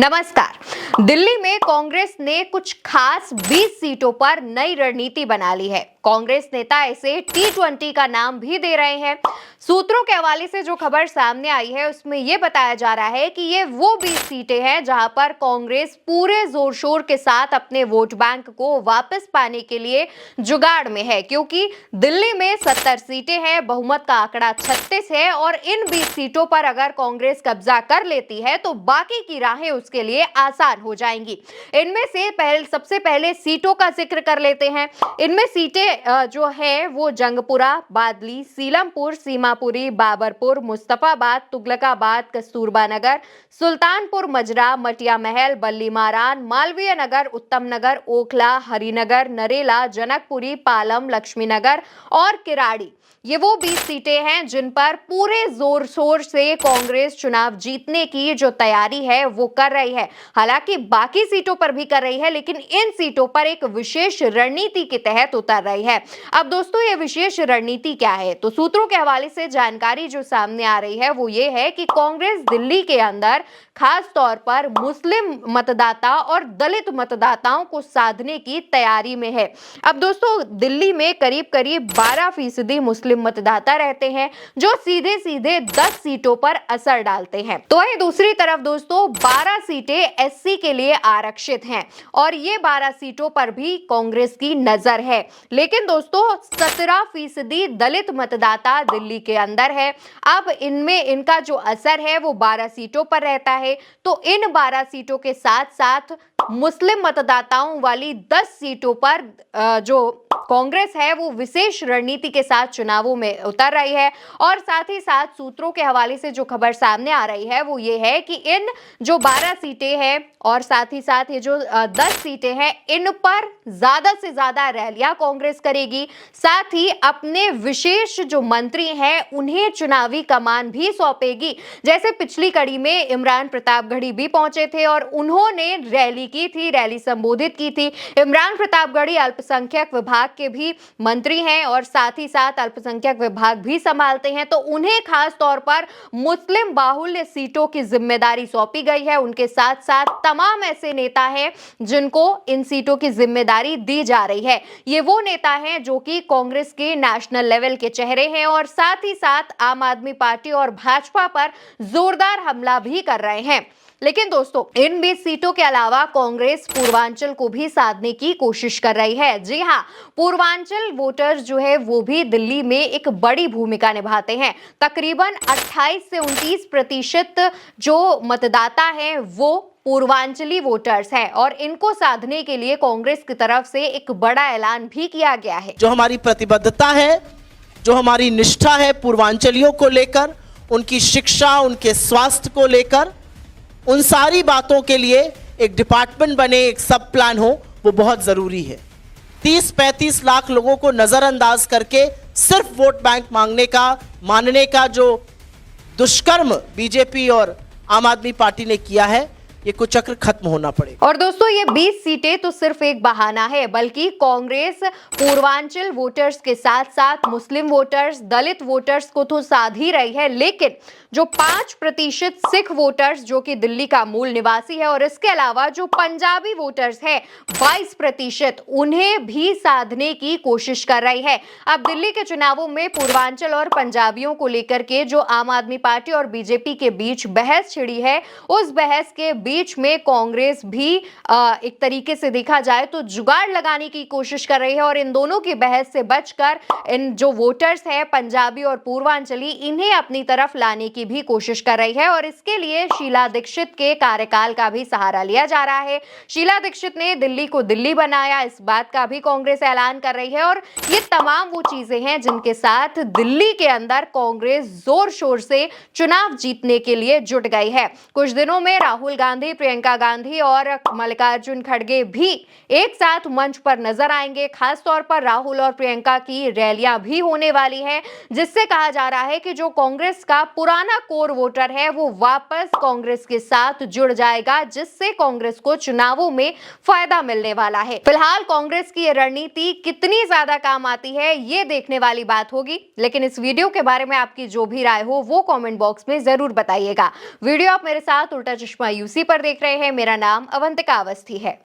नमस्कार। दिल्ली में कांग्रेस ने कुछ खास 20 सीटों पर नई रणनीति बना ली है। कांग्रेस नेता इसे T20 का नाम भी दे रहे हैं। सूत्रों के हवाले से जो खबर सामने आई है उसमें यह बताया जा रहा है कि ये वो 20 सीटें हैं जहां पर कांग्रेस पूरे जोर शोर के साथ अपने वोट बैंक को वापस पाने के लिए जुगाड़ में है, क्योंकि दिल्ली में 70 सीटें हैं, बहुमत का आंकड़ा 36 है और इन 20 सीटों पर अगर कांग्रेस कब्जा कर लेती है तो बाकी की राहें उसके लिए आसान हो जाएंगी। इनमें से सबसे पहले सीटों का जिक्र कर लेते हैं। इनमें सीटें जो है वो जंगपुरा, बादली, सीलमपुर, सीमापुरी, बाबरपुर, मुस्तफाबाद, तुगलकाबाद, कस्तूरबा नगर, सुल्तानपुर मजरा, मटिया महल, बल्ली मारान, मालवीय नगर, उत्तम नगर, ओखला, हरिनगर, नरेला, जनकपुरी, पालम, लक्ष्मी नगर और किराड़ी। ये वो 20 सीटें हैं जिन पर पूरे जोर शोर से कांग्रेस चुनाव जीतने की जो तैयारी है वो कर रही है। हालांकि बाकी सीटों पर भी कर रही है, लेकिन इन सीटों पर एक विशेष रणनीति के तहत उतर रही है। अब दोस्तों, ये विशेष रणनीति क्या है? तो सूत्रों के हवाले से जानकारी जो सामने आ रही है वो ये है कि कांग्रेस दिल्ली के अंदर खास तौर पर मुस्लिम मतदाता और दलित मतदाताओं को साधने की तैयारी में है। अब दोस्तों, दिल्ली में करीब 12% मुस्लिम मतदाता रहते हैं जो सीधे सीधे 10 सीटों पर असर डालते हैं। तो वहीं दूसरी तरफ दोस्तों 12 सीटें एससी के लिए आरक्षित हैं और ये 12 सीटों पर भी कांग्रेस की नजर है। लेकिन दोस्तों 17% दलित मतदाता दिल्ली के अंदर है। अब इनमें इनका जो असर है वो 12 सीटों पर रहता है। तो इन 12 सीटों के साथ साथ मुस्लिम मतदाताओं वाली 10 सीटों पर जो कांग्रेस है वो विशेष रणनीति के साथ चुनावों में उतर रही है। और साथ ही साथ सूत्रों के हवाले से जो खबर सामने आ रही है वो ये है कि इन जो 12 सीटें हैं और साथ ही साथ ये जो 10 सीटें हैं, इन पर ज्यादा से ज्यादा रैलियां कांग्रेस करेगी। साथ ही अपने विशेष जो मंत्री हैं उन्हें चुनावी कमान भी सौंपेगी। जैसे पिछली कड़ी में इमरान प्रतापगढ़ी भी पहुंचे थे और उन्होंने रैली की थी, रैली संबोधित की थी। इमरान प्रतापगढ़ी अल्पसंख्यक विभाग के भी मंत्री हैं और साथ ही साथ अल्पसंख्यक विभाग भी संभालते हैं। तो उन्हें खास तौर पर मुस्लिम बाहुल्य सीटों की जिम्मेदारी सौंपी गई है। उनके साथ साथ तमाम ऐसे नेता हैं जिनको इन सीटों की जिम्मेदारी दी जा रही है। ये वो नेता हैं जो कि कांग्रेस के नेशनल लेवल के चेहरे हैं और साथ ही साथ आम आदमी पार्टी और भाजपा पर जोरदार हमला भी कर रहे हैं। लेकिन दोस्तों इन 20 सीटों के अलावा कांग्रेस पूर्वांचल को भी साधने की कोशिश कर रही है। जी हां, पूर्वांचल वोटर्स जो है वो भी दिल्ली में एक बड़ी भूमिका निभाते हैं। तकरीबन 28 से 29% जो मतदाता हैं वो पूर्वांचली वोटर्स हैं और इनको साधने के लिए कांग्रेस की तरफ से एक बड़ा ऐलान भी किया गया है। जो हमारी प्रतिबद्धता है, जो हमारी निष्ठा है पूर्वांचलियों को लेकर, उनकी शिक्षा, उनके स्वास्थ्य को लेकर, उन सारी बातों के लिए एक डिपार्टमेंट बने, एक सब प्लान हो, वो बहुत ज़रूरी है। 30-35 लाख लोगों को नज़रअंदाज करके सिर्फ वोट बैंक मानने का जो दुष्कर्म बीजेपी और आम आदमी पार्टी ने किया है, ये कुचक्र खत्म होना पड़ेगा। और दोस्तों ये 20 सीटें तो सिर्फ एक बहाना है, बल्कि कांग्रेस पूर्वांचल वोटर्स के साथ साथ मुस्लिम वोटर्स, दलित वोटर्स को तो साध ही रही है, लेकिन जो 5% सिख वोटर्स जो कि दिल्ली का मूल निवासी है और इसके अलावा जो पंजाबी वोटर्स है 22%, उन्हें भी साधने की कोशिश कर रही है। अब दिल्ली के चुनावों में पूर्वांचल और पंजाबियों को लेकर के जो आम आदमी पार्टी और बीजेपी के बीच बहस छिड़ी है, उस बहस के बीच में कांग्रेस भी एक तरीके से देखा जाए तो जुगाड़ लगाने की कोशिश कर रही है और इन दोनों की बहस से बचकर इन जो वोटर्स है पंजाबी और पूर्वांचली, इन्हें अपनी तरफ लाने की भी कोशिश कर रही है। और इसके लिए शीला दीक्षित के कार्यकाल का भी सहारा लिया जा रहा है। शीला दीक्षित ने दिल्ली को दिल्ली बनाया, इस बात का भी कांग्रेस ऐलान कर रही है। और ये तमाम वो चीजें हैं जिनके साथ दिल्ली के अंदर कांग्रेस जोर शोर से चुनाव जीतने के लिए जुट गई है। कुछ दिनों में राहुल गांधी, प्रियंका गांधी और मल्लिकार्जुन खड़गे भी एक साथ मंच पर नजर आएंगे। खास तौर पर राहुल और प्रियंका की रैलियां भी होने वाली है, जिससे कहा जा रहा है कि जो कांग्रेस का पुराना पुराना कोर वोटर है वो वापस कांग्रेस के साथ जुड़ जाएगा, जिससे कांग्रेस को चुनावों में फायदा मिलने वाला है। फिलहाल कांग्रेस की ये रणनीति कितनी ज्यादा काम आती है ये देखने वाली बात होगी, लेकिन इस वीडियो के बारे में आपकी जो भी राय हो वो कमेंट बॉक्स में जरूर बताइएगा। वीडियो आप मेरे साथ उल्टा चश्मा यूसी पर देख रहे हैं। मेरा नाम अवंतिका अवस्थी है।